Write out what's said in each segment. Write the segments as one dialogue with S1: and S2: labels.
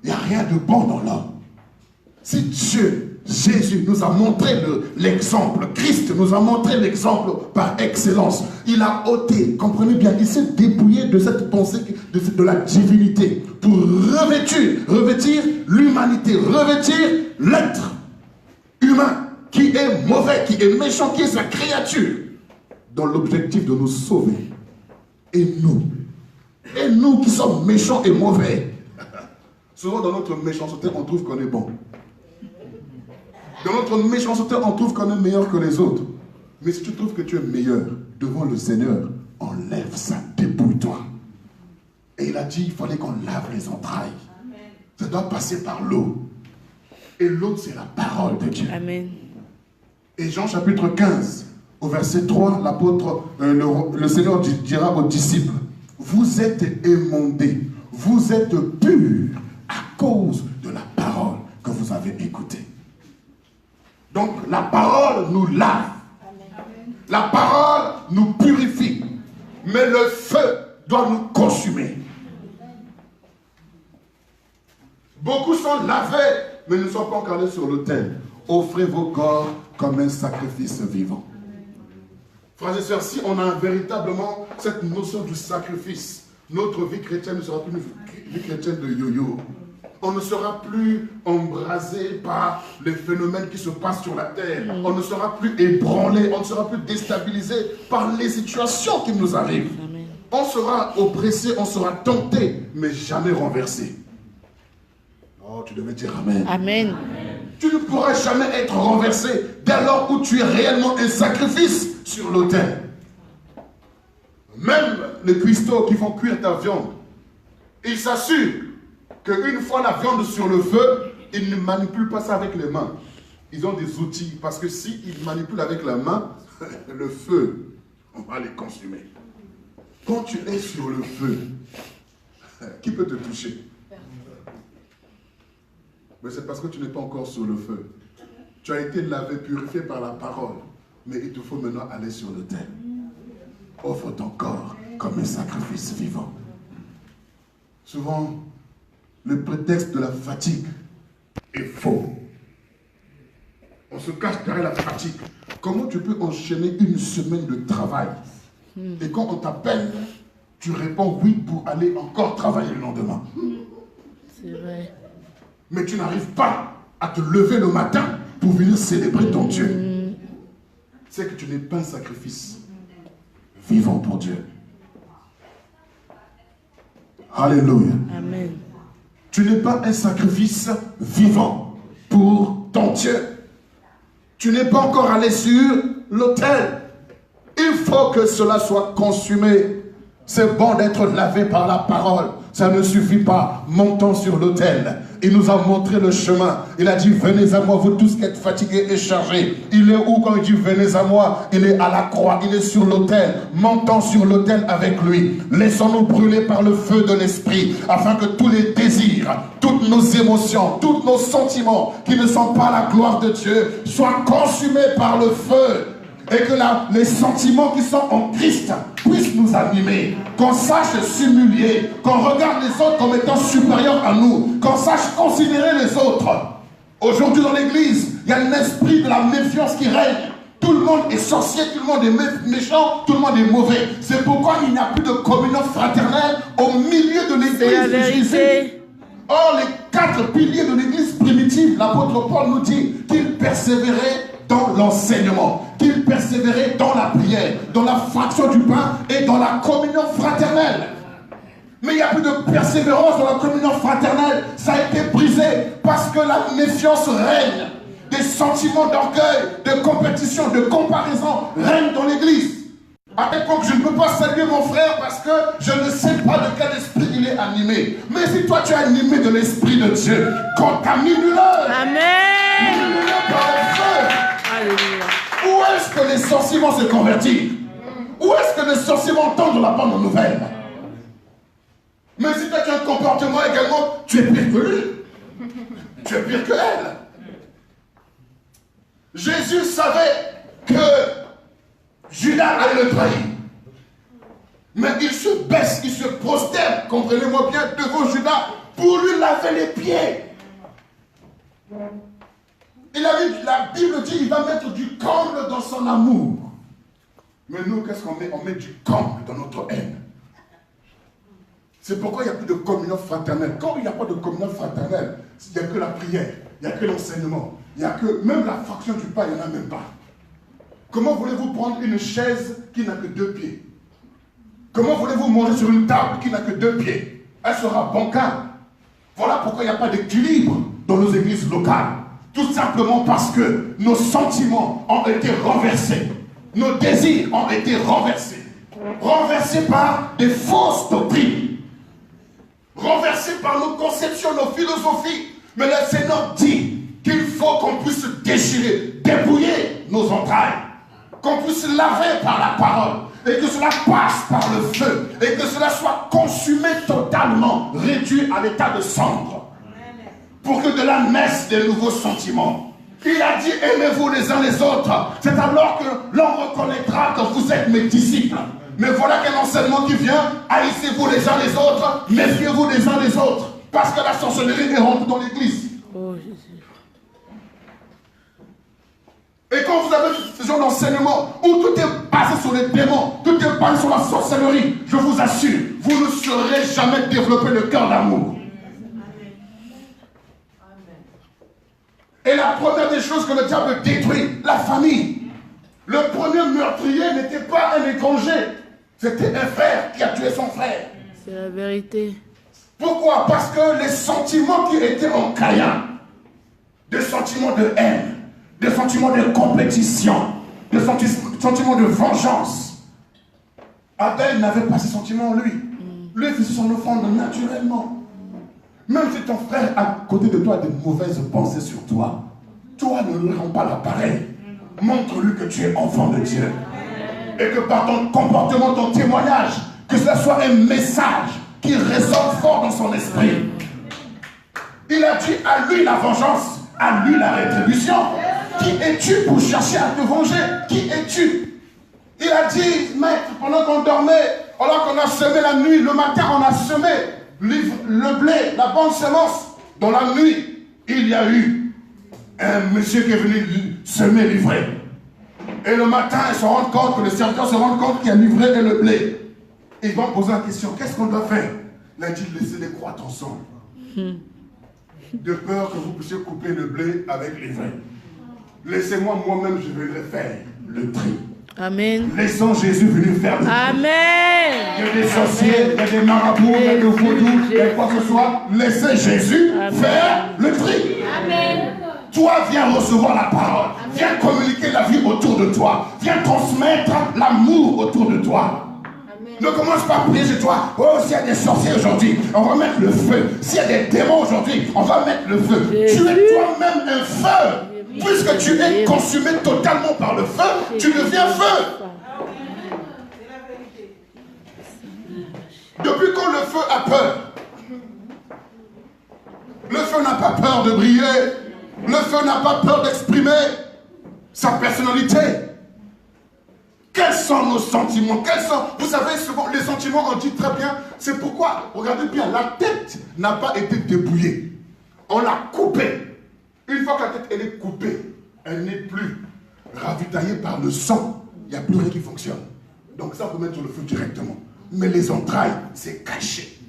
S1: il n'y a rien de bon dans l'homme. Si Dieu, Jésus nous a montré l'exemple, Christ nous a montré l'exemple par excellence, il a ôté, comprenez bien, il s'est dépouillé de cette pensée de la divinité pour revêtir l'humanité, revêtir l'être humain qui est mauvais, qui est méchant, qui est sa créature, dans l'objectif de nous sauver. Et nous qui sommes méchants et mauvais, souvent dans notre méchanceté, on trouve qu'on est bon. Dans notre méchanceté, on trouve qu'on est meilleur que les autres. Mais si tu trouves que tu es meilleur devant le Seigneur, enlève ça, dépouille-toi. Et il a dit, il fallait qu'on lave les entrailles. Amen. Ça doit passer par l'eau. Et l'eau, c'est la parole de Dieu.
S2: Amen.
S1: Et Jean chapitre 15, au verset 3, l'apôtre, le Seigneur dira aux disciples, vous êtes émondés, vous êtes purs à cause de la parole que vous avez écoutée. Donc la parole nous lave. Amen. La parole nous purifie. Mais le feu doit nous consumer. Beaucoup sont lavés, mais ne sont pas encore allés sur l'autel. Offrez vos corps comme un sacrifice vivant. Frères et sœurs, si on a véritablement cette notion du sacrifice, notre vie chrétienne ne sera plus une vie chrétienne de yo-yo. On ne sera plus embrasé par les phénomènes qui se passent sur la terre. On ne sera plus ébranlé, on ne sera plus déstabilisé par les situations qui nous arrivent. Amen. On sera oppressé, on sera tenté, mais jamais renversé. Oh, tu devais dire Amen.
S2: Amen.
S1: Tu ne pourras jamais être renversé dès lors où tu es réellement un sacrifice sur l'autel. Même les cuistots qui font cuire ta viande, ils s'assurent qu'une fois la viande sur le feu, ils ne manipulent pas ça avec les mains. Ils ont des outils, parce que s'ils manipulent avec la main, le feu, on va les consumer. Quand tu es sur le feu, qui peut te toucher? Mais c'est parce que tu n'es pas encore sur le feu. Tu as été lavé, purifié par la parole, mais il te faut maintenant aller sur l'autel. Offre ton corps comme un sacrifice vivant. Souvent, le prétexte de la fatigue est faux. On se cache derrière la fatigue. Comment tu peux enchaîner une semaine de travail et quand on t'appelle, tu réponds oui pour aller encore travailler le lendemain?
S2: C'est vrai.
S1: Mais tu n'arrives pas à te lever le matin pour venir célébrer ton Dieu. C'est que tu n'es pas un sacrifice vivant pour Dieu. Alléluia.
S2: Amen.
S1: Tu n'es pas un sacrifice vivant pour ton Dieu. Tu n'es pas encore allé sur l'autel. Il faut que cela soit consumé. C'est bon d'être lavé par la parole. Ça ne suffit pas. Montons sur l'autel. Il nous a montré le chemin. Il a dit, venez à moi, vous tous qui êtes fatigués et chargés. Il est où quand il dit, venez à moi? Il est à la croix, il est sur l'autel. Montons sur l'autel avec lui. Laissons-nous brûler par le feu de l'esprit, afin que tous les désirs, toutes nos émotions, tous nos sentiments qui ne sont pas la gloire de Dieu soient consumés par le feu. Et que les sentiments qui sont en Christ puissent nous animer. Qu'on sache s'humilier. Qu'on regarde les autres comme étant supérieurs à nous. Qu'on sache considérer les autres. Aujourd'hui dans l'église, il y a un esprit de la méfiance qui règne. Tout le monde est sorcier, tout le monde est méchant, tout le monde est mauvais. C'est pourquoi il n'y a plus de communion fraternelle au milieu de l'église de Jésus. Or, les 4 piliers de l'église primitive, l'apôtre Paul nous dit qu'il persévérait dans l'enseignement, qu'il persévérait dans la prière, dans la fraction du pain et dans la communion fraternelle. Mais il n'y a plus de persévérance dans la communion fraternelle. Ça a été brisé parce que la méfiance règne. Des sentiments d'orgueil, de compétition, de comparaison règnent dans l'église. À l'époque, je ne peux pas saluer mon frère parce que je ne sais pas de quel esprit il est animé. Mais si toi tu es animé de l'esprit de Dieu, contamine-le.
S2: Amen.
S1: Contamine-le par le feu.
S2: Alléluia.
S1: Où est-ce que les sorciers vont se convertir? Où est-ce que les sorciers vont entendre la bonne nouvelle? Mais si toi tu as un comportement également, tu es pire que lui. Tu es pire que elle. Jésus savait que Judas allait le trahir. Mais il se baisse, il se prosterne, comprenez-moi bien, devant Judas pour lui laver les pieds. La Bible dit qu'il va mettre du comble dans son amour. Mais nous, qu'est-ce qu'on met? On met du comble dans notre haine. C'est pourquoi il n'y a plus de communion fraternelle. Quand il n'y a pas de communion fraternelle, il n'y a que la prière, il n'y a que l'enseignement, il n'y a que même la fraction du pain, il n'y en a même pas. Comment voulez-vous prendre une chaise qui n'a que 2 pieds? Comment voulez-vous manger sur une table qui n'a que 2 pieds? Elle sera bancale. Voilà pourquoi il n'y a pas d'équilibre dans nos églises locales. Tout simplement parce que nos sentiments ont été renversés. Nos désirs ont été renversés. Renversés par des fausses doctrines. Renversés par nos conceptions, nos philosophies. Mais le Seigneur dit qu'il faut qu'on puisse déchirer, dépouiller nos entrailles. Qu'on puisse laver par la parole. Et que cela passe par le feu. Et que cela soit consumé totalement, réduit à l'état de cendre. Pour que de là naissent des nouveaux sentiments. Il a dit aimez-vous les uns les autres. C'est alors que l'on reconnaîtra que vous êtes mes disciples. Mais voilà quel enseignement qui vient. Haïssez-vous les uns les autres. Méfiez-vous les uns les autres. Parce que la sorcellerie rentre dans l'église.
S2: Oh Jésus.
S1: Et quand vous avez ce genre d'enseignement où tout est basé sur les démons, tout est basé sur la sorcellerie, je vous assure, vous ne saurez jamais développer le cœur d'amour. Et la première des choses que le diable détruit, la famille. Le premier meurtrier n'était pas un étranger, c'était un frère qui a tué son frère.
S2: C'est la vérité.
S1: Pourquoi? Parce que les sentiments qui étaient en Caïn, des sentiments de haine, des sentiments de compétition, des sentiments de vengeance. Abel n'avait pas ces sentiments en lui. Lui faisait son offrande naturellement. Même si ton frère à côté de toi a de mauvaises pensées sur toi, toi ne lui rends pas l'appareil. Montre-lui que tu es enfant de Dieu. Et que par ton comportement, ton témoignage, que cela soit un message qui résonne fort dans son esprit. Il a dit à lui la vengeance, à lui la rétribution. Qui es-tu pour chercher à te venger? Qui es-tu? Il a dit, maître, pendant qu'on dormait, alors qu'on a semé la nuit, le matin on a semé le blé, la bonne semence. Dans la nuit, il y a eu un monsieur qui est venu semer l'ivraie. Et le matin, ils se rendent compte que les serviteurs se rendent compte qu'il y a l'ivraie et le blé. Ils vont poser la question, qu'est-ce qu'on doit faire? Il a dit, laissez-les croître ensemble. De peur que vous puissiez couper le blé avec l'ivraie. Laissez-moi moi-même, je vais faire le tri.
S2: Amen.
S1: Laissons Jésus venir faire le tri.
S2: Amen.
S1: Il y a des sorciers, il y a des marabouts, il y a des vaudous, il y a quoi que ce soit. Laissez Jésus faire le tri. Amen. Toi, viens recevoir la parole. Viens communiquer la vie autour de toi. Viens transmettre l'amour autour de toi. Ne commence pas à prier chez toi. Oh, s'il y a des sorciers aujourd'hui, on va mettre le feu. S'il y a des démons aujourd'hui, on va mettre le feu. Tu es toi-même un feu. Puisque tu es consumé totalement par le feu, tu deviens feu. Depuis quand le feu a peur? Le feu n'a pas peur de briller. Le feu n'a pas peur d'exprimer sa personnalité. Quels sont nos sentiments? Vous savez, souvent, les sentiments, on dit très bien. C'est pourquoi, regardez bien, la tête n'a pas été dépouillée. On l'a coupée. Une fois que la tête elle est coupée, elle n'est plus ravitaillée par le sang. Il n'y a plus rien qui fonctionne. Donc ça, on peut mettre sur le feu directement. Mais les entrailles, c'est caché.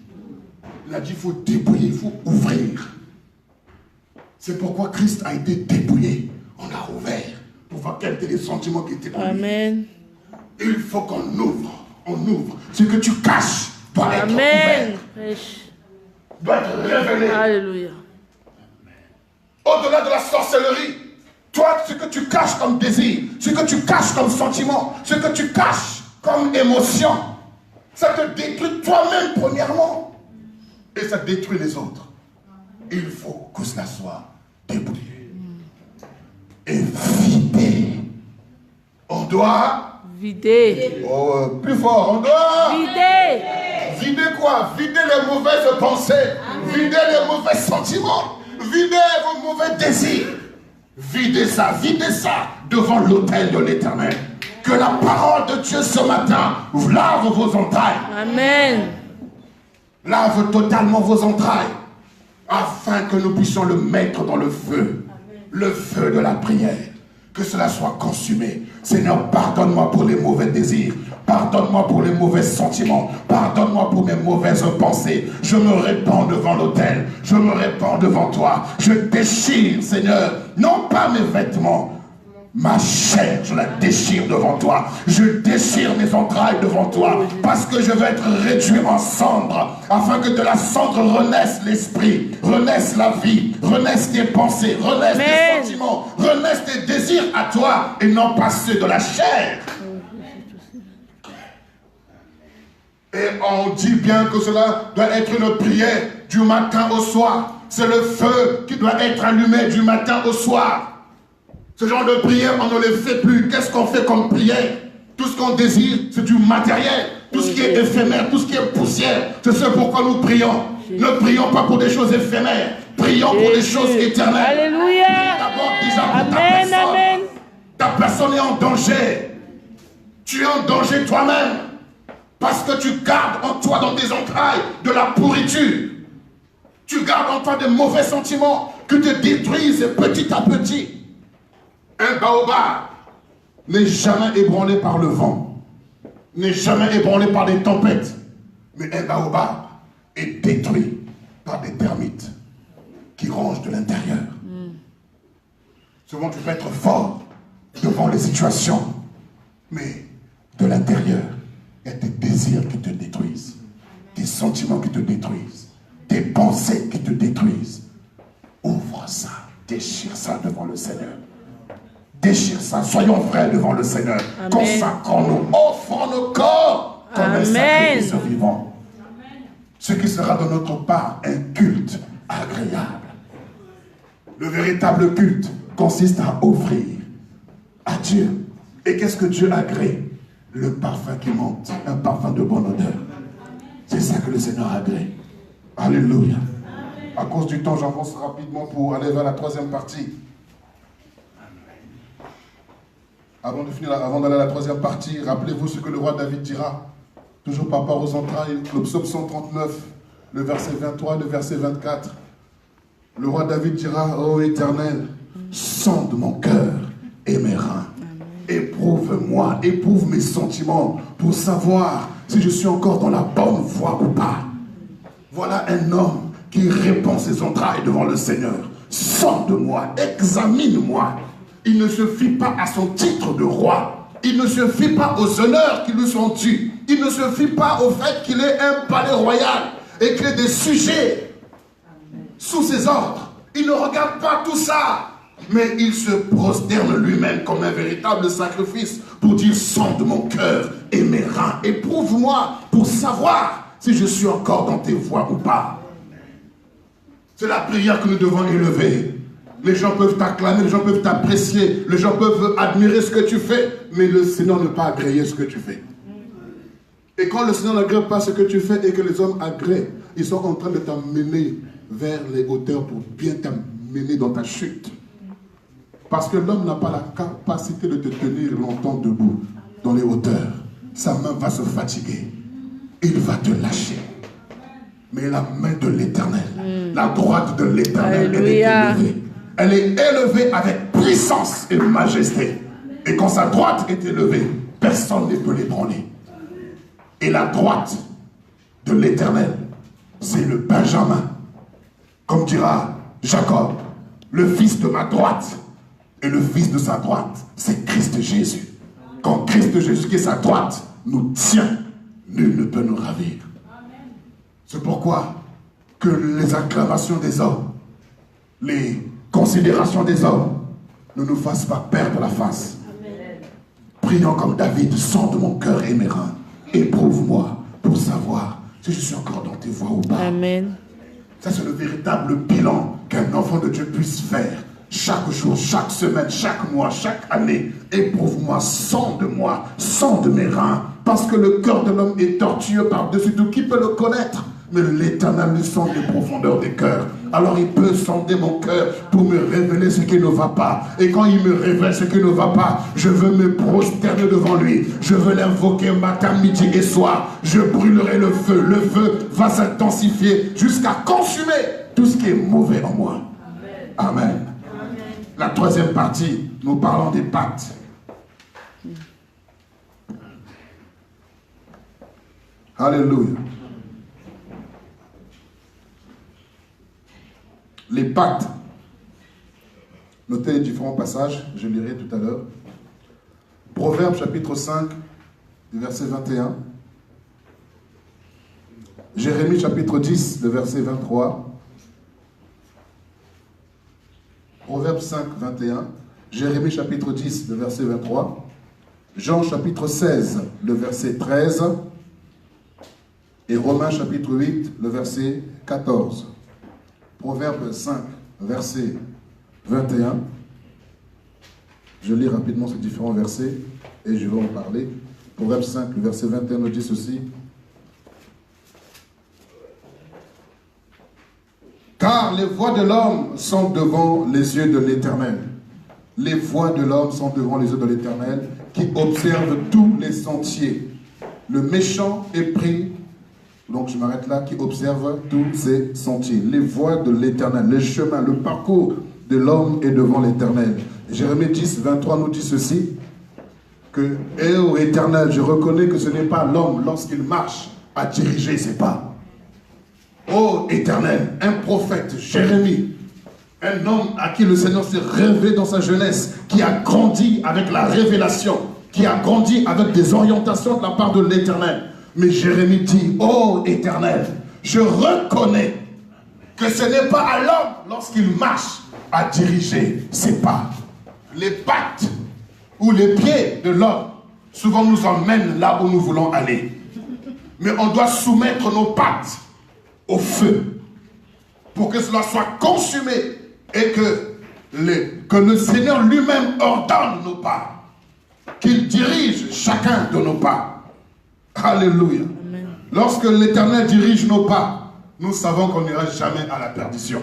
S1: Il a dit, il faut dépouiller, il faut ouvrir. C'est pourquoi Christ a été dépouillé. On a ouvert pour voir quels étaient les sentiments qui étaient en lui.
S2: Amen.
S1: Il faut qu'on ouvre. On ouvre. Ce que tu caches doit être
S2: Amen.
S1: ouvert. Doit être révélé.
S2: Alléluia.
S1: Au-delà de la sorcellerie, toi, ce que tu caches comme désir, ce que tu caches comme sentiment, ce que tu caches comme émotion, ça te détruit toi-même premièrement. Et ça détruit les autres. Il faut que cela soit débrouillé. Et vidé. On doit
S2: vider.
S1: Oh, plus fort, on doit
S2: vider.
S1: Vider quoi? Vider les mauvaises pensées. Vider les mauvais sentiments. Videz vos mauvais désirs. Videz ça devant l'autel de l'Éternel. Que la parole de Dieu ce matin lave vos entrailles.
S2: Amen.
S1: Lave totalement vos entrailles. afin que nous puissions le mettre dans le feu de la prière. Que cela soit consumé. Seigneur, pardonne-moi pour les mauvais désirs. Pardonne-moi pour les mauvais sentiments. Pardonne-moi pour mes mauvaises pensées. Je me répands devant l'autel. Je me répands devant toi. Je déchire, Seigneur, non pas mes vêtements, ma chair, je la déchire devant toi. Je déchire mes entrailles devant toi. Parce que je veux être réduit en cendres. Afin que de la cendre renaisse l'esprit, renaisse la vie, renaisse tes pensées, renaisse tes sentiments, renaisse tes désirs à toi et non pas ceux de la chair. Et on dit bien que cela doit être une prière du matin au soir. C'est le feu qui doit être allumé du matin au soir. Ce genre de prière, on ne les fait plus. Qu'est-ce qu'on fait comme prière? Tout ce qu'on désire, c'est du matériel. Tout ce qui est éphémère, tout ce qui est poussière. C'est ce pourquoi nous prions. Ne prions pas pour des choses éphémères. Prions pour des choses éternelles.
S2: Alléluia.
S1: D'abord, déjà,
S2: Amen, amen.
S1: Ta personne est en danger. Tu es en danger toi-même. Parce que tu gardes en toi, dans tes entrailles, de la pourriture. Tu gardes en toi des mauvais sentiments que te détruisent petit à petit. Un baobab n'est jamais ébranlé par le vent, n'est jamais ébranlé par des tempêtes. Mais un baobab est détruit par des termites qui rongent de l'intérieur. Souvent tu peux être fort devant les situations, mais de l'intérieur, il y a des désirs qui te détruisent, des sentiments qui te détruisent, des pensées qui te détruisent. Ouvre ça, déchire ça devant le Seigneur. Déchire ça, soyons vrais devant le Seigneur. Consacrons-nous, offrons nos corps comme un sacrifice vivant. Ce qui sera de notre part un culte agréable. Le véritable culte consiste à offrir à Dieu. Et qu'est-ce que Dieu agrée? Le parfum qui monte, un parfum de bonne odeur. C'est ça que le Seigneur agrée. Alléluia. À cause du temps, j'avance rapidement pour aller vers la troisième partie. Avant d'aller à la troisième partie, rappelez-vous ce que le roi David dira. Toujours par rapport aux entrailles, le psaume 139, le verset 23, le verset 24. Le roi David dira, ô Éternel, sonde mon cœur et mes reins. Éprouve-moi, éprouve mes sentiments pour savoir si je suis encore dans la bonne voie ou pas. Voilà un homme qui répand ses entrailles devant le Seigneur. Sonde-moi, examine-moi. Il ne se fie pas à son titre de roi. Il ne se fie pas aux honneurs qui lui sont dus. Il ne se fie pas au fait qu'il ait un palais royal et qu'il ait des sujets sous ses ordres. Il ne regarde pas tout ça. Mais il se prosterne lui-même comme un véritable sacrifice pour dire, sonde mon cœur et mes reins. Éprouve-moi pour savoir si je suis encore dans tes voies ou pas. C'est la prière que nous devons élever. Les gens peuvent t'acclamer, les gens peuvent t'apprécier, les gens peuvent admirer ce que tu fais, mais le Seigneur ne peut pas agréer ce que tu fais. Et quand le Seigneur n'agrée pas ce que tu fais et que les hommes agréent, ils sont en train de t'amener vers les hauteurs pour bien t'amener dans ta chute. Parce que l'homme n'a pas la capacité de te tenir longtemps debout dans les hauteurs. Sa main va se fatiguer. Il va te lâcher. Mais la main de l'Éternel, la droite de l'Éternel, elle est élevée. Elle est élevée avec puissance et majesté. Et quand sa droite est élevée, personne ne peut l'ébranler. Et la droite de l'Éternel, c'est le Benjamin. Comme dira Jacob, le fils de ma droite. Et le fils de sa droite, c'est Christ Jésus. Quand Christ Jésus, qui est sa droite, nous tient, nul ne peut nous ravir. C'est pourquoi que les acclamations des hommes, les considérations des hommes, ne nous fassent pas perdre la face. Prions comme David, sonde mon cœur et mes reins. Éprouve-moi pour savoir si je suis encore dans tes voies ou pas.
S2: Amen.
S1: Ça, c'est le véritable bilan qu'un enfant de Dieu puisse faire. Chaque jour, chaque semaine, chaque mois, chaque année, éprouve-moi, sonde-moi, sonde mes reins. Parce que le cœur de l'homme est tortueux par-dessus tout. Qui peut le connaître? Mais l'Éternel lui sonde les profondeurs des cœurs. Alors il peut sonder mon cœur pour me révéler ce qui ne va pas. Et quand il me révèle ce qui ne va pas, je veux me prosterner devant lui. Je veux l'invoquer matin, midi et soir. Je brûlerai le feu. Le feu va s'intensifier jusqu'à consumer tout ce qui est mauvais en moi. Amen. La troisième partie, nous parlons des pactes. Alléluia. Les pactes. Notez les différents passages, je lirai tout à l'heure. Proverbe chapitre 5, verset 21. Jérémie chapitre 10, le verset 23. Proverbe 5, 21. Jérémie chapitre 10, le verset 23. Jean chapitre 16, le verset 13. Et Romains chapitre 8, le verset 14. Proverbe 5, verset 21. Je lis rapidement ces différents versets et je vais en parler. Proverbe 5, le verset 21 nous dit ceci. Car les voies de l'homme sont devant les yeux de l'Éternel. Les voies de l'homme sont devant les yeux de l'Éternel, qui observe tous les sentiers. Le méchant est pris, donc je m'arrête là, qui observe tous ces sentiers. Les voies de l'Éternel, les chemins, le parcours de l'homme est devant l'Éternel. Jérémie 10, 23 nous dit ceci, que « Eh ô Éternel, je reconnais que ce n'est pas l'homme, lorsqu'il marche, à diriger ses pas. » Ô Éternel, un prophète, Jérémie, un homme à qui le Seigneur s'est révélé dans sa jeunesse, qui a grandi avec la révélation, qui a grandi avec des orientations de la part de l'Éternel. Mais Jérémie dit, ô Éternel, je reconnais que ce n'est pas à l'homme, lorsqu'il marche, à diriger ses pas. Les pattes ou les pieds de l'homme, souvent nous emmènent là où nous voulons aller. Mais on doit soumettre nos pattes au feu pour que cela soit consumé et que le Seigneur lui-même ordonne nos pas, qu'il dirige chacun de nos pas. Alléluia. Amen. Lorsque l'Éternel dirige nos pas, nous savons qu'on n'ira jamais à la perdition.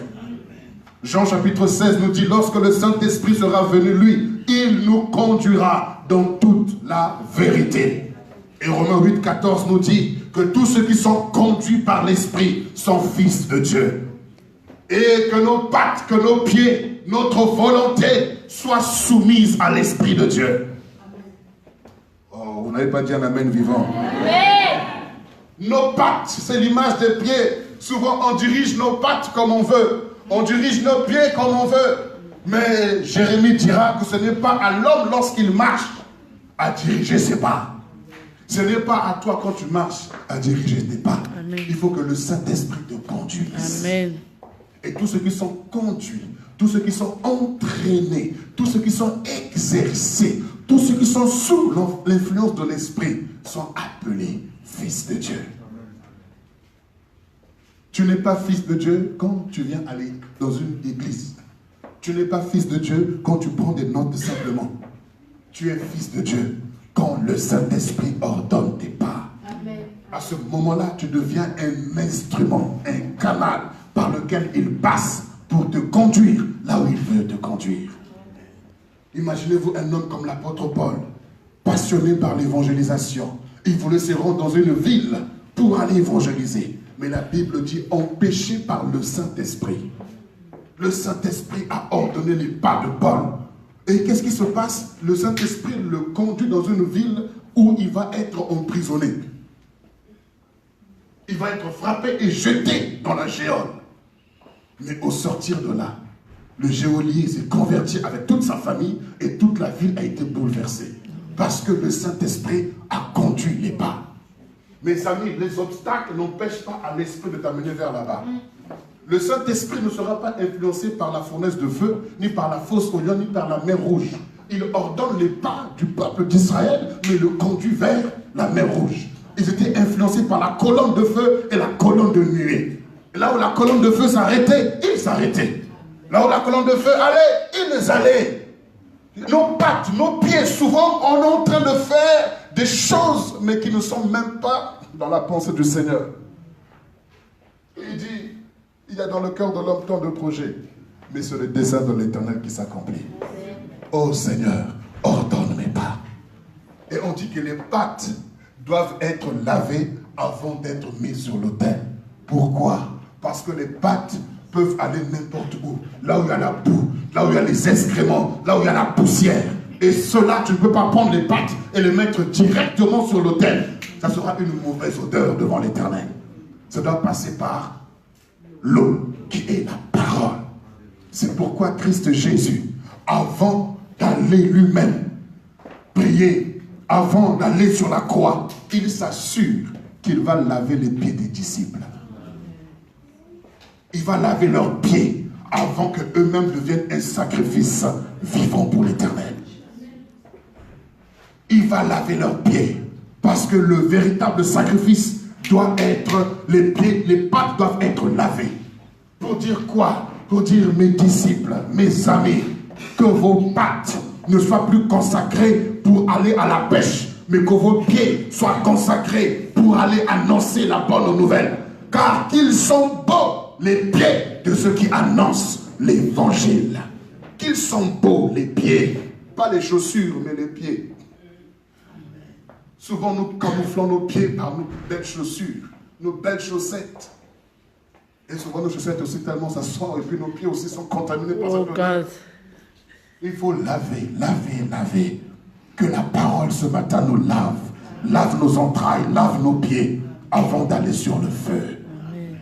S1: Jean chapitre 16 nous dit, lorsque le Saint-Esprit sera venu, lui, il nous conduira dans toute la vérité. Et Romains 8, 14 nous dit que tous ceux qui sont conduits par l'Esprit sont fils de Dieu. Et que nos pattes, que nos pieds, notre volonté soient soumises à l'Esprit de Dieu. Oh, vous n'avez pas dit un amen vivant. Amen. Nos pattes, c'est l'image des pieds. Souvent, on dirige nos pattes comme on veut. On dirige nos pieds comme on veut. Mais Jérémie dira que ce n'est pas à l'homme lorsqu'il marche à diriger ses pas. Ce n'est pas à toi quand tu marches à diriger tes pas. Amen. Il faut que le Saint-Esprit te conduise. Amen. Et tous ceux qui sont conduits, tous ceux qui sont entraînés, tous ceux qui sont exercés, tous ceux qui sont sous l'influence de l'Esprit sont appelés fils de Dieu. Tu n'es pas fils de Dieu quand tu viens aller dans une église. Tu n'es pas fils de Dieu quand tu prends des notes simplement. Tu es fils de Dieu quand le Saint-Esprit ordonne tes pas. Amen. À ce moment-là, tu deviens un instrument, un canal par lequel il passe pour te conduire là où il veut te conduire. Imaginez-vous un homme comme l'apôtre Paul, passionné par l'évangélisation. Il voulait se rendre dans une ville pour aller évangéliser. Mais la Bible dit empêché par le Saint-Esprit. Le Saint-Esprit a ordonné les pas de Paul. Et qu'est-ce qui se passe? Le Saint-Esprit le conduit dans une ville où il va être emprisonné. Il va être frappé et jeté dans la géole. Mais au sortir de là, le geôlier s'est converti avec toute sa famille et toute la ville a été bouleversée. Parce que le Saint-Esprit a conduit les pas. Mes amis, les obstacles n'empêchent pas à l'esprit de t'amener vers là-bas. Le Saint-Esprit ne sera pas influencé par la fournaise de feu, ni par la fosse au lion, ni par la mer rouge. Il ordonne les pas du peuple d'Israël, mais le conduit vers la mer rouge. Ils étaient influencés par la colonne de feu et la colonne de nuée. Et là où la colonne de feu s'arrêtait, ils s'arrêtaient. Là où la colonne de feu allait, ils allaient. Nos pattes, nos pieds, souvent, on est en train de faire des choses, mais qui ne sont même pas dans la pensée du Seigneur. Il dit, il y a dans le cœur de l'homme tant de projets, mais c'est le dessein de l'Éternel qui s'accomplit. Oh Seigneur, ordonne mes pas. Et on dit que les pattes doivent être lavées avant d'être mises sur l'autel. Pourquoi? Parce que les pattes peuvent aller n'importe où. Là où il y a la boue, là où il y a les excréments, là où il y a la poussière. Et cela, tu ne peux pas prendre les pattes et les mettre directement sur l'autel. Ça sera une mauvaise odeur devant l'Éternel. Ça doit passer par l'eau qui est la parole. C'est pourquoi Christ Jésus, avant d'aller lui-même prier, avant d'aller sur la croix, il s'assure qu'il va laver les pieds des disciples. Il va laver leurs pieds avant qu'eux-mêmes deviennent un sacrifice vivant pour l'Éternel. Il va laver leurs pieds parce que le véritable sacrifice doit être, les pieds, les pattes doivent être lavées. Pour dire quoi? Pour dire, mes disciples, mes amis, que vos pattes ne soient plus consacrées pour aller à la pêche, mais que vos pieds soient consacrés pour aller annoncer la bonne nouvelle. Car qu'ils sont beaux, les pieds de ceux qui annoncent l'évangile. Qu'ils sont beaux, les pieds. Pas les chaussures, mais les pieds. Souvent, nous camouflons nos pieds par nos belles chaussures, nos belles chaussettes. Et souvent, nos chaussettes aussi, tellement ça sort, et puis nos pieds aussi sont contaminés par cette odeur. Il faut laver, laver, laver. Que la parole ce matin nous lave. Lave nos entrailles, lave nos pieds avant d'aller sur le feu. Amen.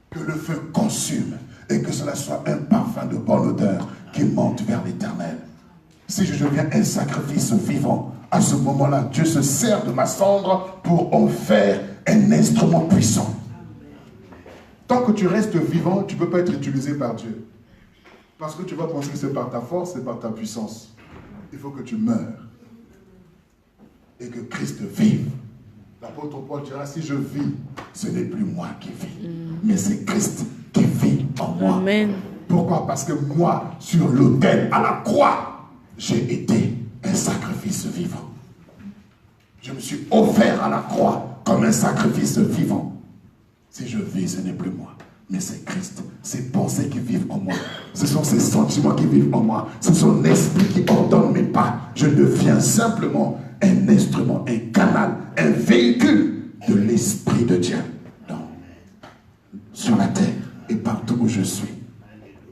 S1: Que le feu consume et que cela soit un parfum de bonne odeur qui monte vers l'Éternel. Si je deviens un sacrifice vivant, à ce moment-là, Dieu se sert de ma cendre pour en faire un instrument puissant. Tant que tu restes vivant, tu ne peux pas être utilisé par Dieu. Parce que tu vas penser que c'est par ta force, c'est par ta puissance. Il faut que tu meurs. Et que Christ vive. L'apôtre Paul dira, si je vis, ce n'est plus moi qui vis, mais c'est Christ qui vit en moi.
S2: Amen.
S1: Pourquoi? Parce que moi, sur l'autel, à la croix, j'ai été un sacrifice vivant. Je me suis offert à la croix comme un sacrifice vivant. Si je vis, ce n'est plus moi, mais c'est Christ. Ces pensées qui vivent en moi, ce sont ces sentiments qui vivent en moi, c'est son esprit qui ordonne mes pas. Je deviens simplement un instrument, un canal, un véhicule de l'Esprit de Dieu sur la terre et partout où je suis.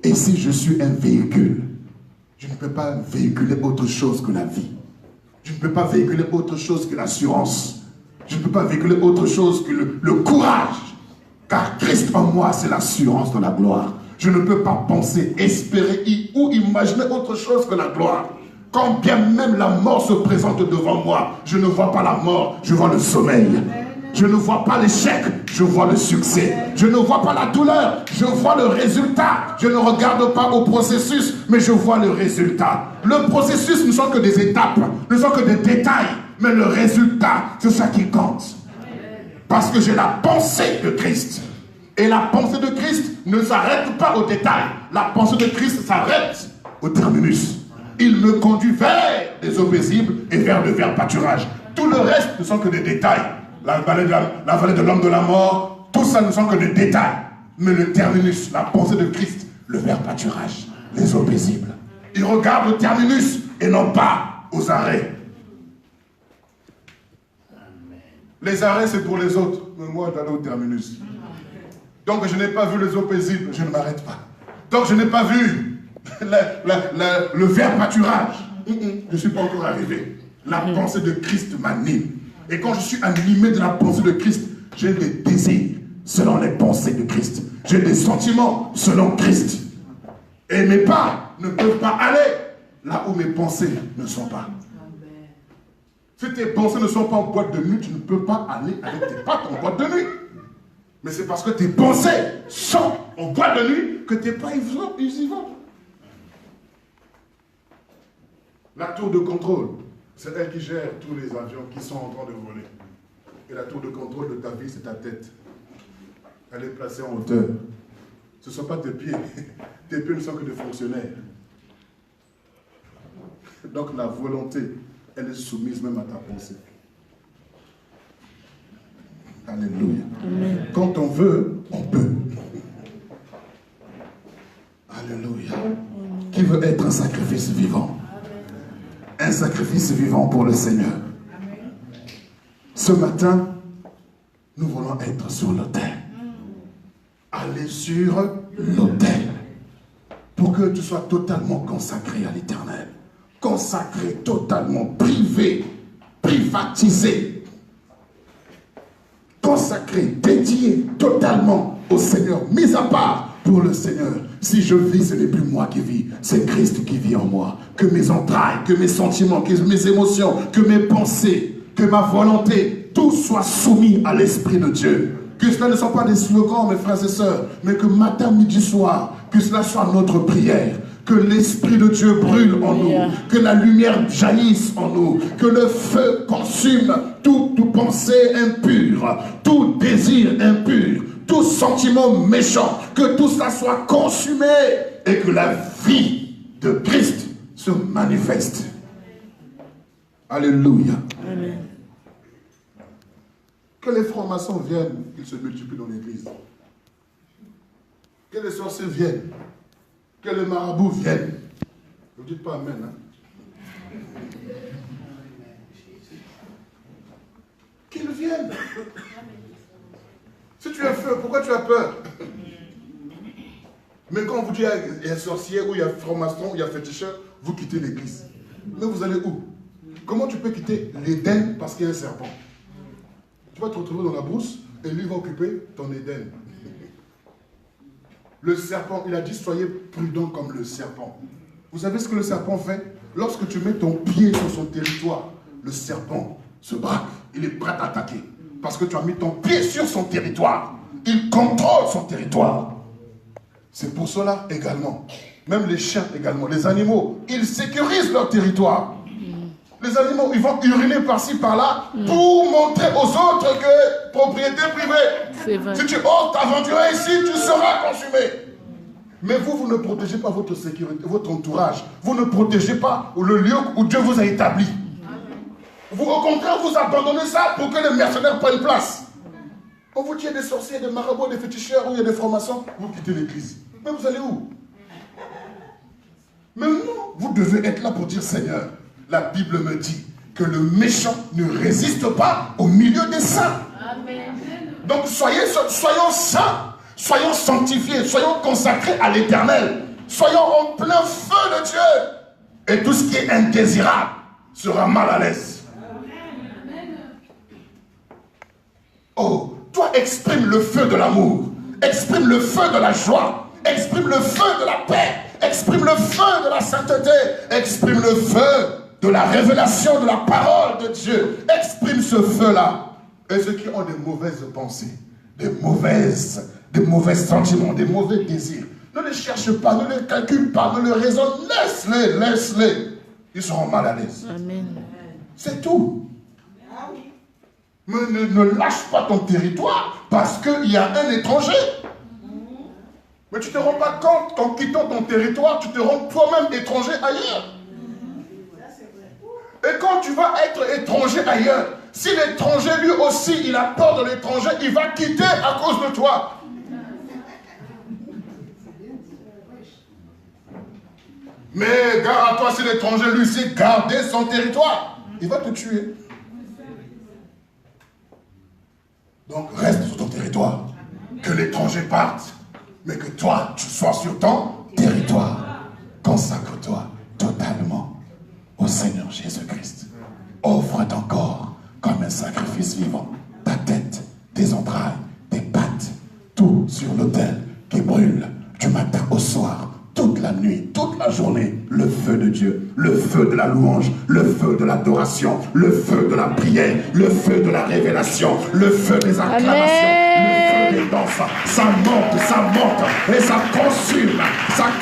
S1: Et si je suis un véhicule, je ne peux pas véhiculer autre chose que la vie. Je ne peux pas véhiculer autre chose que l'assurance. Je ne peux pas véhiculer autre chose que le courage. Car Christ en moi, c'est l'assurance de la gloire. Je ne peux pas penser, espérer ou imaginer autre chose que la gloire. Quand bien même la mort se présente devant moi, je ne vois pas la mort, je vois le sommeil. Je ne vois pas l'échec, je vois le succès. Je ne vois pas la douleur, je vois le résultat. Je ne regarde pas au processus, mais je vois le résultat. Le processus ne sont que des étapes, ne sont que des détails. Mais le résultat, c'est ça qui compte. Parce que j'ai la pensée de Christ. Et la pensée de Christ ne s'arrête pas au détail. La pensée de Christ s'arrête au terminus. Il me conduit vers des eaux paisibles et vers le vert pâturage. Tout le reste ne sont que des détails. La vallée de l'homme de la mort, tout ça ne sont que des détails. Mais le terminus, la pensée de Christ, le vert pâturage, les eaux paisibles. Il regarde le terminus et non pas aux arrêts. Les arrêts, c'est pour les autres. Mais moi, je dois aller au terminus. Donc, je n'ai pas vu les eaux paisibles, je ne m'arrête pas. Donc, je n'ai pas vu le vert pâturage. Je ne suis pas encore arrivé. La pensée de Christ m'anime. Et quand je suis animé de la pensée de Christ, j'ai des désirs selon les pensées de Christ. J'ai des sentiments selon Christ. Et mes pas ne peuvent pas aller là où mes pensées ne sont pas. Si tes pensées ne sont pas en boîte de nuit, tu ne peux pas aller avec tes pattes en boîte de nuit. Mais c'est parce que tes pensées sont en boîte de nuit que tes pas y vont. La tour de contrôle, c'est elle qui gère tous les avions qui sont en train de voler. Et la tour de contrôle de ta vie, c'est ta tête. Elle est placée en hauteur. Ce ne sont pas tes pieds. Tes pieds ne sont que des fonctionnaires. Donc la volonté, elle est soumise même à ta pensée. Alléluia. Amen. Quand on veut, on peut. Alléluia. Qui veut être un sacrifice vivant? Un sacrifice vivant pour le Seigneur. Ce matin, nous voulons être sur l'autel. Aller sur l'autel. Pour que tu sois totalement consacré à l'Éternel. Consacré, totalement privé, privatisé. Consacré, dédié totalement au Seigneur, mis à part pour le Seigneur. Si je vis, ce n'est plus moi qui vis, c'est Christ qui vit en moi. Que mes entrailles, que mes sentiments, que mes émotions, que mes pensées, que ma volonté, tout soit soumis à l'Esprit de Dieu. Que cela ne soit pas des slogans, mes frères et sœurs, mais que matin, midi, soir, que cela soit notre prière. Que l'Esprit de Dieu brûle en nous, que la lumière jaillisse en nous, que le feu consume toute pensée impure, tout désir impur, tout sentiment méchant, que tout cela soit consumé et que la vie de Christ se manifeste. Alléluia.
S2: Amen.
S1: Que les francs-maçons viennent, qu'ils se multiplient dans l'église. Que les sorciers viennent. Que les marabouts viennent. Ne dites pas amen. Hein? Qu'ils viennent. Si tu es feu, pourquoi tu as peur? Mais quand vous dites il y a sorcier, ou il y a franc-maçon, ou il y a féticheur, vous quittez l'église. Mais vous allez où? Comment tu peux quitter l'Éden parce qu'il y a un serpent? Tu vas te retrouver dans la brousse et lui va occuper ton Éden. Le serpent, il a dit soyez prudent comme le serpent. Vous savez ce que le serpent fait? Lorsque tu mets ton pied sur son territoire, le serpent se braque, il est prêt à attaquer. Parce que tu as mis ton pied sur son territoire. Il contrôle son territoire. C'est pour cela également, même les chiens également, les animaux, ils sécurisent leur territoire. Les animaux, ils vont uriner par-ci, par-là, pour montrer aux autres que propriété privée. Si tu oses t'aventurer ici, tu seras consumé. Mais vous, vous ne protégez pas votre sécurité, votre entourage. Vous ne protégez pas le lieu où Dieu vous a établi. Vous, au contraire, vous abandonnez ça pour que les mercenaires prennent place. On vous dit des sorciers, des marabouts, des féticheurs, où il y a des francs-maçons, vous quittez l'église. Mais vous allez où? Mais non, vous devez être là pour dire Seigneur. La Bible me dit que le méchant ne résiste pas au milieu des saints. Amen. Donc soyons saints, soyons sanctifiés, soyons consacrés à l'Éternel. Soyons en plein feu de Dieu. Et tout ce qui est indésirable sera mal à l'aise. Oh, toi exprime le feu de l'amour, exprime le feu de la joie, exprime le feu de la paix, exprime le feu de la sainteté, exprime le feu de la révélation de la parole de Dieu. Exprime ce feu-là. Et ceux qui ont des mauvaises pensées, des mauvais sentiments, des mauvais désirs, ne les cherche pas, ne les calcule pas, ne les raisonne. Laisse-les. Ils seront mal à l'aise. Amen. C'est tout. Mais ne lâche pas ton territoire parce qu'il y a un étranger. Mais tu ne te rends pas compte qu'en quittant ton territoire, tu te rends toi-même étranger ailleurs. Et quand tu vas être étranger ailleurs, si l'étranger lui aussi, il a peur de l'étranger, il va quitter à cause de toi. Mais gare à toi, si l'étranger lui sait garder son territoire, il va te tuer. Donc reste sur ton territoire. Que l'étranger parte, mais que toi, tu sois sur ton territoire. Consacre-toi totalement au Seigneur Jésus-Christ. Offre ton corps comme un sacrifice vivant. Ta tête, tes entrailles, tes pattes, tout sur l'autel qui brûle du matin au soir, toute la nuit, toute la journée. Le feu de Dieu, le feu de la louange, le feu de l'adoration, le feu de la prière, le feu de la révélation, le feu des acclamations. Amen. Le feu des danses. Ça monte et ça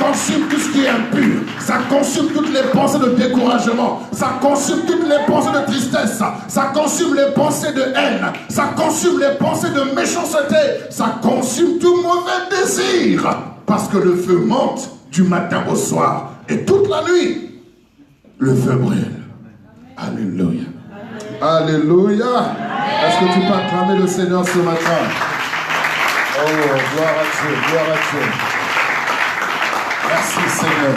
S1: consume tout ce qui est impur, ça consume toutes les pensées de découragement, ça consume toutes les pensées de tristesse, ça consume les pensées de haine, ça consume les pensées de méchanceté, ça consume tout mauvais désir, parce que le feu monte du matin au soir et toute la nuit le feu brûle. Alléluia. Alléluia. Est-ce que tu peux acclamer le Seigneur ce matin? Oh, gloire à Dieu, gloire à Dieu. Merci Seigneur.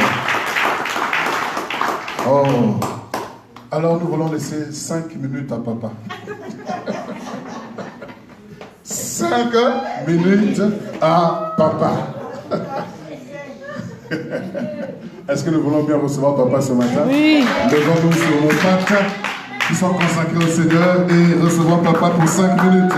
S1: Oh. Alors nous voulons laisser 5 minutes à papa. 5 minutes à papa. Est-ce que nous voulons bien recevoir papa ce matin?
S2: Oui.
S1: Levons-nous sur nos pattes qui sont consacrés au Seigneur et recevons papa pour 5 minutes.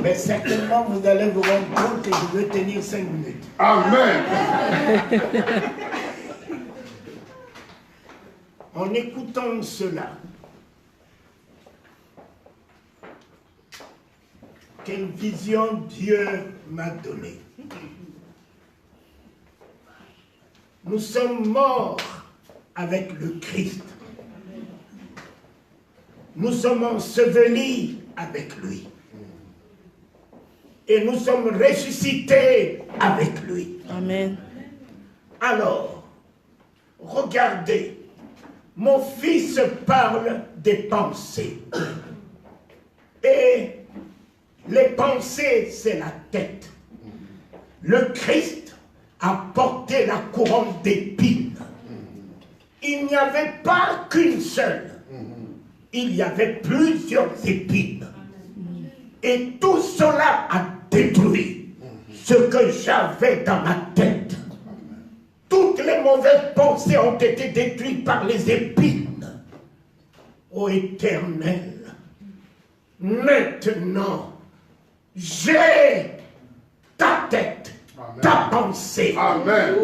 S3: Mais certainement, vous allez vous rendre compte que je veux tenir 5 minutes.
S1: Amen.
S3: En écoutant cela, quelle vision Dieu m'a donnée. Nous sommes morts avec le Christ. Nous sommes ensevelis avec lui. Et nous sommes ressuscités avec lui.
S2: Amen.
S3: Alors, regardez, mon fils parle des pensées. Et les pensées, c'est la tête. Le Christ a porté la couronne d'épines. Il n'y avait pas qu'une seule. Il y avait plusieurs épines. Et tout cela a détruit ce que j'avais dans ma tête. Toutes les mauvaises pensées ont été détruites par les épines. Ô Éternel, maintenant, j'ai ta tête, amen, ta pensée. Amen.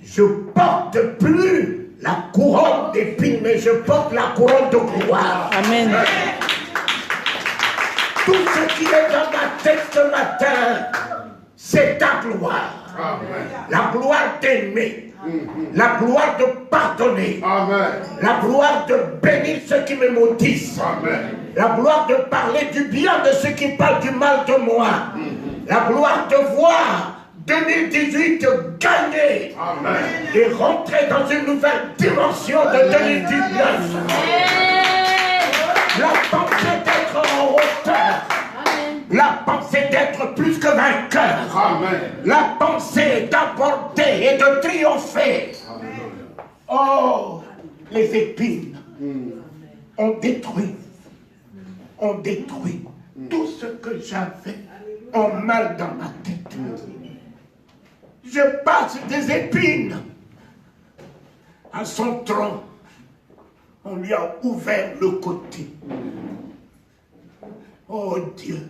S3: Je porte plus la couronne d'épines, mais je porte la couronne de gloire.
S2: Amen.
S3: Tout ce qui est dans ma tête ce matin, c'est ta gloire. Amen. La gloire d'aimer, la gloire de pardonner, amen, la gloire de bénir ceux qui me maudissent, amen, la gloire de parler du bien de ceux qui parlent du mal de moi, la gloire de voir 2018 gagner, amen, et rentrer dans une nouvelle dimension de 2019. La pensée d'être en hauteur. La pensée d'être plus que vainqueur. Amen. La pensée d'aborder et de triompher. Amen. Oh, les épines ont détruit tout ce que j'avais en mal dans ma tête. Je passe des épines à son tronc. On lui a ouvert le côté. Oh Dieu,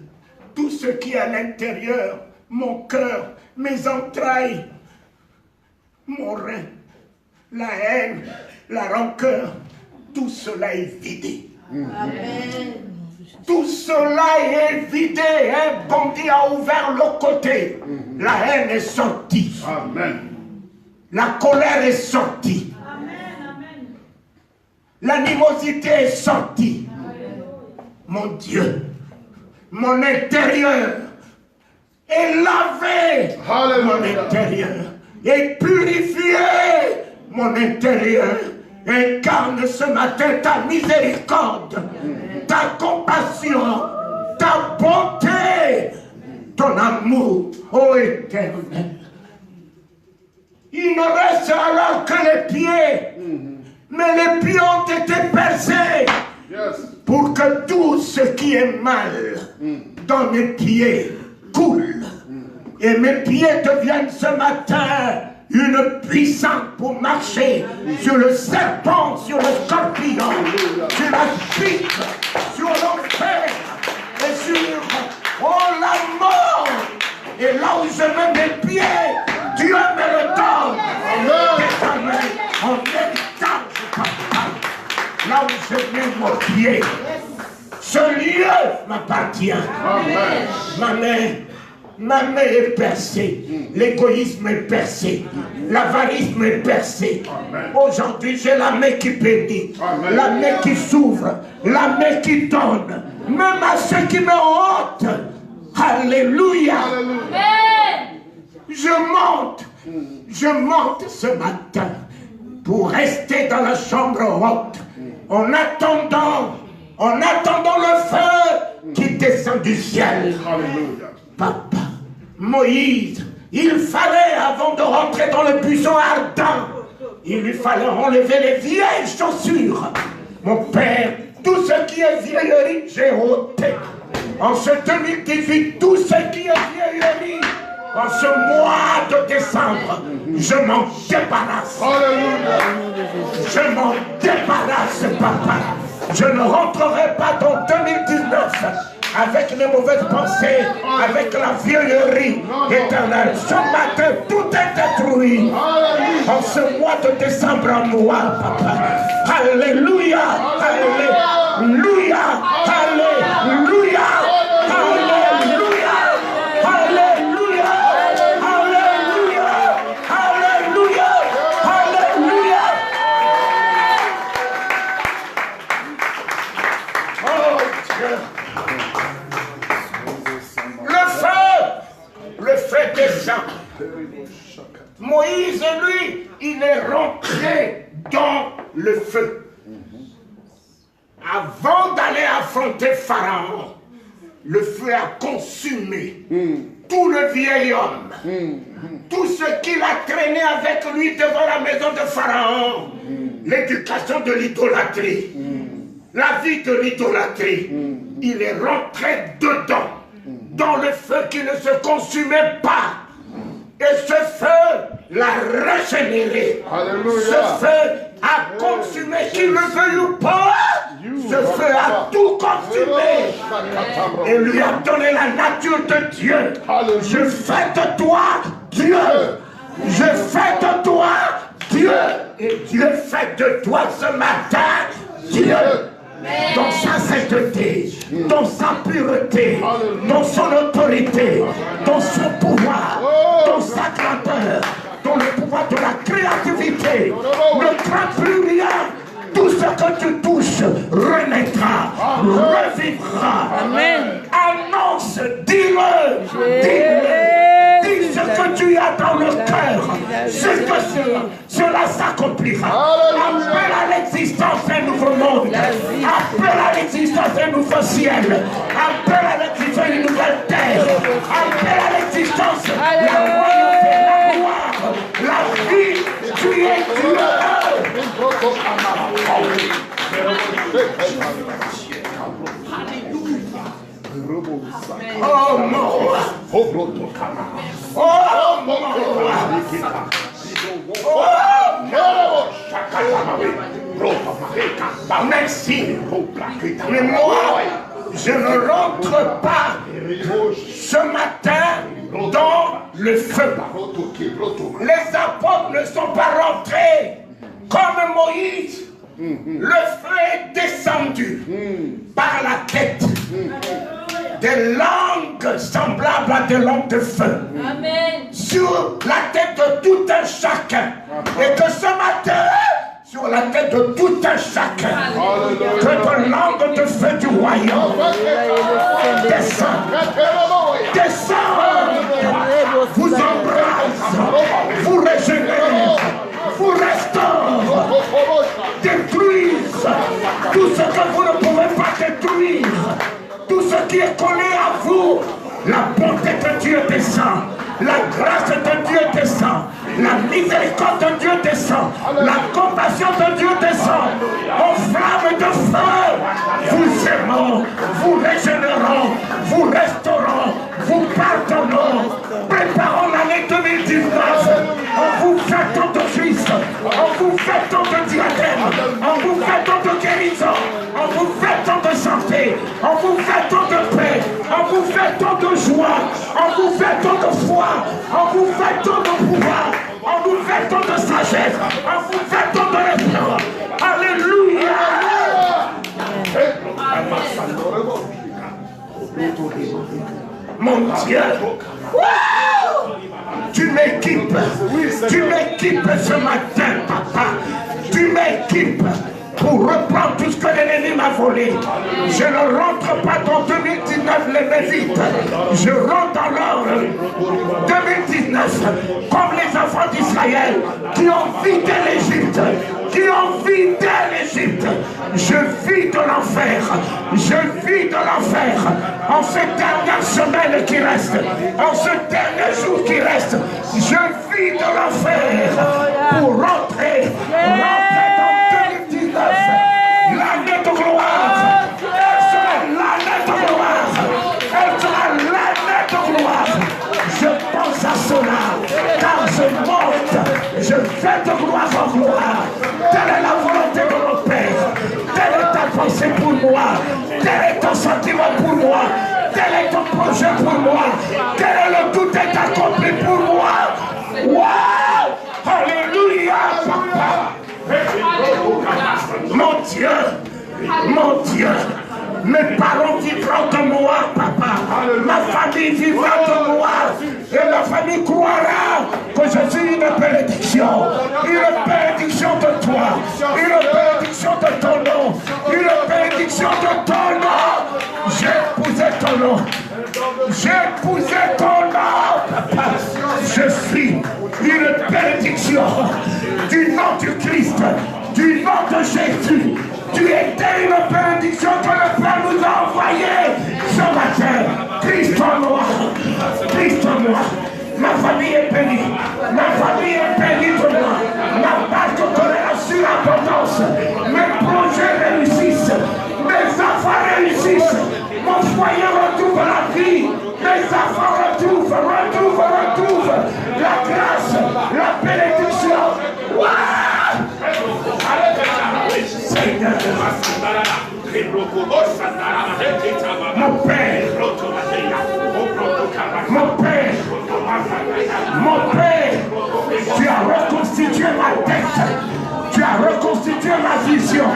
S3: tout ce qui est à l'intérieur, mon cœur, mes entrailles, mon rein, la haine, la rancœur, tout cela est vidé. Amen. Tout cela est vidé. Un bandit a ouvert le côté. La haine est sortie. Amen. La colère est sortie. L'animosité est sortie. Mon Dieu, mon intérieur est lavé. Mon intérieur est purifié. Mon intérieur incarne ce matin ta miséricorde, ta compassion, ta bonté, ton amour, ô Éternel. Il ne reste alors que les pieds. Mais les pieds ont été percés pour que tout ce qui est mal dans mes pieds coule. Et mes pieds deviennent ce matin une puissance pour marcher sur le serpent, sur le scorpion, sur la pique, sur l'enfer et sur la mort. Et là où je mets mes pieds, Dieu me le donne. Amen. En véritable. Là où je mets mon pied, ce lieu m'appartient. Ma main est percée. L'égoïsme est percé. L'avarisme est percé. Aujourd'hui, j'ai la main qui bénit, la main qui s'ouvre, la main qui donne, même à ceux qui me hantent. Alléluia. Je monte ce matin pour rester dans la chambre haute, en attendant le feu qui descend du ciel. Alléluia. Papa, Moïse, il fallait, avant de rentrer dans le buisson ardent, il lui fallait enlever les vieilles chaussures. Mon Père, tout ce qui est vieillerie, j'ai ôté. En ce 2018, tout ce qui est vieillerie, en ce mois de décembre, je m'en débarrasse. Je m'en débarrasse, papa. Je ne rentrerai pas dans 2019 avec les mauvaises pensées, avec la vieillerie éternelle. Ce matin, tout est détruit. En ce mois de décembre en moi, papa. Alléluia, alléluia, alléluia, alléluia, alléluia, alléluia, alléluia, alléluia. Oh Dieu. Le feu descend. Moïse, lui, il est rentré dans le feu. Avant d'aller affronter Pharaon, le feu a consumé tout le vieil homme, tout ce qu'il a traîné avec lui devant la maison de Pharaon, l'éducation de l'idolâtrie, la vie de l'idolâtrie. Il est rentré dedans, dans le feu qui ne se consumait pas. Et ce feu l'a régénéré. Alléluia. Ce feu a consumé, qu'il le veuille ou pas. Ce feu a tout consumé. Et lui a donné la nature de Dieu. Je fais de toi Dieu. Je fais de toi Dieu. Et Dieu fait de toi ce matin Dieu. Dans sa sainteté, dans sa pureté, dans son autorité, dans son pouvoir, dans sa grandeur, dans le pouvoir de la créativité. Ne crains plus rien. Tout ce que tu touches renaîtra, revivra. Amen. Annonce, dis-le, dis-le. Dis ce que tu as dans le cœur, ce que cela s'accomplira. Appelle à l'existence un nouveau monde. Appelle à l'existence un nouveau ciel. Appelle à l'existence une nouvelle terre. Appelle à l'existence la royauté, la gloire, la vie. Tu es Dieu. Oh mon roi. Oh mon roi. Merci. Mais moi, je ne rentre pas ce matin dans le feu. Les apôtres ne sont pas rentrés comme Moïse. Le feu est descendu par la tête. Des langues semblables à des langues de feu. Amen. Sur la tête de tout un chacun. Et que ce matin, sur la tête de tout un chacun, que de langue de feu du royaume descend, vous embrasse, vous régénère, vous restaure, détruise tout ce que vous ne pouvez pas détruire, tout ce qui est collé à vous. La bonté de Dieu descend, la grâce de Dieu descend, la miséricorde de Dieu descend, la compassion de Dieu descend. En flamme de feu, vous aimons, vous régénérons, vous restaurons, vous pardonnons. Préparons l'année 2019 en vous fêtant de Christ, en vous fêtant de diadème, en vous fêtant de guérison, en vous fêtant de santé, en vous fêtant de paix, en vous fêtant de joie, en vous fêtant de foi, en vous fêtant de pouvoir, en vous fêtant de sagesse, en vous fêtant de l'esprit. Alléluia. Mon Dieu, tu m'équipes ce matin, papa, tu m'équipes pour reprendre tout ce que l'ennemi m'a volé. Je ne rentre pas dans 2019 les mains vides. Je rentre dans l'ordre 2019 comme les enfants d'Israël qui ont vidé l'Égypte. Je vis de l'enfer. Je vis de l'enfer. En ces dernières semaines qui restent, en ce dernier jour qui reste, je vis de l'enfer pour rentrer dans 2019. L'année de gloire, pensée pour moi? Quel est ton sentiment pour moi? Quel est ton projet pour moi? Quel est le tout est accompli pour moi? Waouh! Alléluia, papa! Mon Dieu! Mon Dieu! Mes parents vivront de moi, papa. Ma famille vivra de moi. Et la famille croira que je suis une bénédiction. Une bénédiction de toi. Une bénédiction de ton nom. Une bénédiction de ton nom. J'ai épousé ton nom. J'ai épousé ton nom, papa. Je suis une bénédiction du nom du Christ, du nom de Jésus. Tu étais une bénédiction que le Père nous a envoyée ce matin. Christ en moi. Christ en moi. Ma famille est bénie. Ma famille est bénie de moi. Ma barque connaît la surabondance. Mes projets réussissent. Mes enfants réussissent. Mon foyer retrouve la vie. Mes enfants retrouvent la grâce, la bénédiction. Waouh! Seigneur, mon Père, mon Père, tu as reconstitué ma tête, tu as reconstitué ma vision,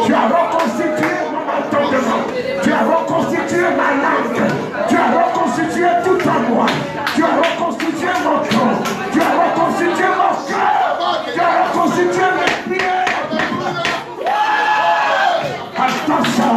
S3: tu as reconstitué mon entendement, tu as reconstitué ma langue, tu as reconstitué tout en moi, tu as reconstitué mon corps, tu as reconstitué mon cœur, tu as reconstitué mes pieds. Attention,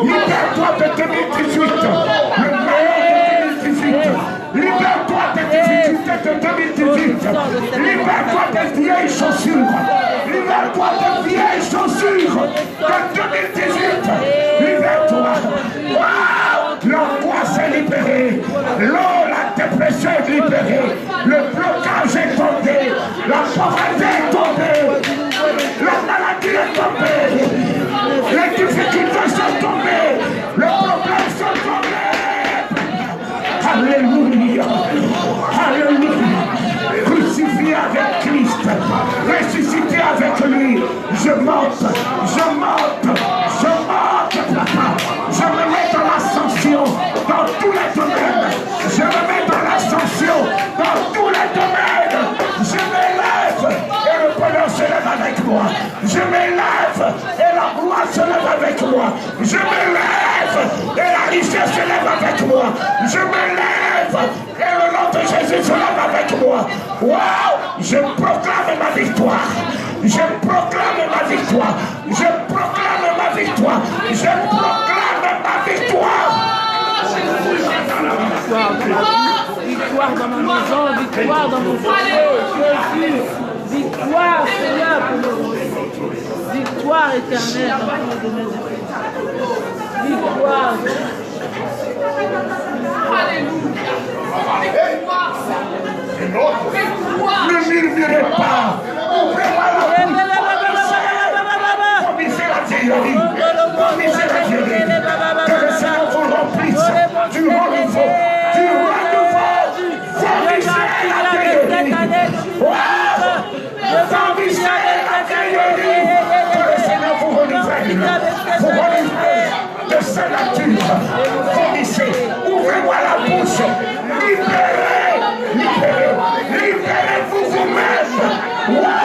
S3: Libère-toi de 2018, le meilleur de 2018. Libère-toi des difficultés de 2018. Libère-toi des vieilles chaussures. Libère-toi des vieilles chaussures de 2018. Libère-toi. Waouh! L'angoisse est libérée. La dépression est libérée. Le blocage est tombé. La pauvreté est tombée. La maladie est tombée. Les difficultés sont tombées. Les problèmes sont tombés. Alléluia. Alléluia. Crucifié avec Christ. Ressuscité avec lui. Je monte. Je monte. Je monte, papa. Je me mets dans l'ascension dans tous les domaines. Je me mets dans l'ascension dans tous les domaines. Je m'élève et le bonheur se lève avec moi. Je m'élève et la gloire se lève avec moi. Je m'élève et la richesse se lève avec moi. Je me lève et le nom de Jésus se lève avec moi. Wow! Je proclame ma victoire. Je proclame ma victoire. Je proclame ma victoire. Je proclame ma victoire.
S2: Victoire dans ma maison, victoire dans mon foyer, Jésus. Victoire, Seigneur, pour nos victoire éternelle dans le domaine de victoire.
S3: Ne murmurez pas. Ouvrez-moi la bouche. Promisez la Thierry. Promisez la Thierry. Que le Seigneur vous remplisse du renouveau. Du renouveau. Promisez la Thierry. Promisez la Thierry. Que le Seigneur vous renouvelle. Vous renouvelle de sa nature. Promisez. Ouvrez-moi la bouche. Libérez. Libérez. Libérez-vous vous-même.